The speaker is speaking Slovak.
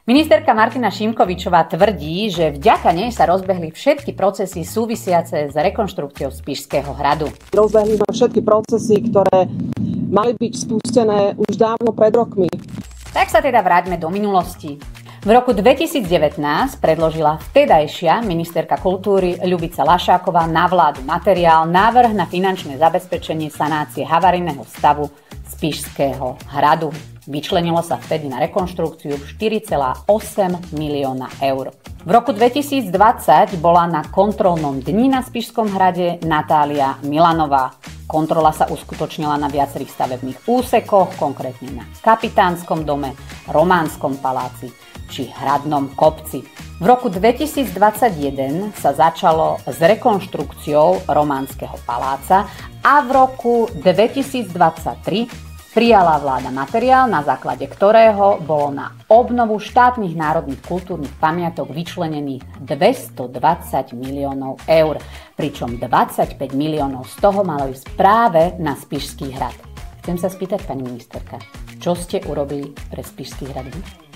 Ministerka Martina Šimkovičová tvrdí, že vďaka nej sa rozbehli všetky procesy súvisiace s rekonštrukciou Spišského hradu. Rozbehli sme všetky procesy, ktoré mali byť spustené už dávno pred rokmi. Tak sa teda vráťme do minulosti. V roku 2019 predložila vtedajšia ministerka kultúry Ľubica Lašáková na vládu materiál návrh na finančné zabezpečenie sanácie havarijného stavu Spišského hradu. Vyčlenilo sa vtedy na rekonštrukciu 4,8 milióna eur. V roku 2020 bola na kontrolnom dni na Spišskom hrade Natália Milanová. Kontrola sa uskutočnila na viacerých stavebných úsekoch, konkrétne na Kapitánskom dome, Románskom paláci či Hradnom kopci. V roku 2021 sa začalo s rekonštrukciou Románskeho paláca a v roku 2023 prijala vláda materiál, na základe ktorého bolo na obnovu štátnych národných kultúrnych pamiatok vyčlenených 220 miliónov eur, pričom 25 miliónov z toho malo ísť práve na Spišský hrad. Chcem sa spýtať, pani ministerka, čo ste urobili pre Spišský hrad vy?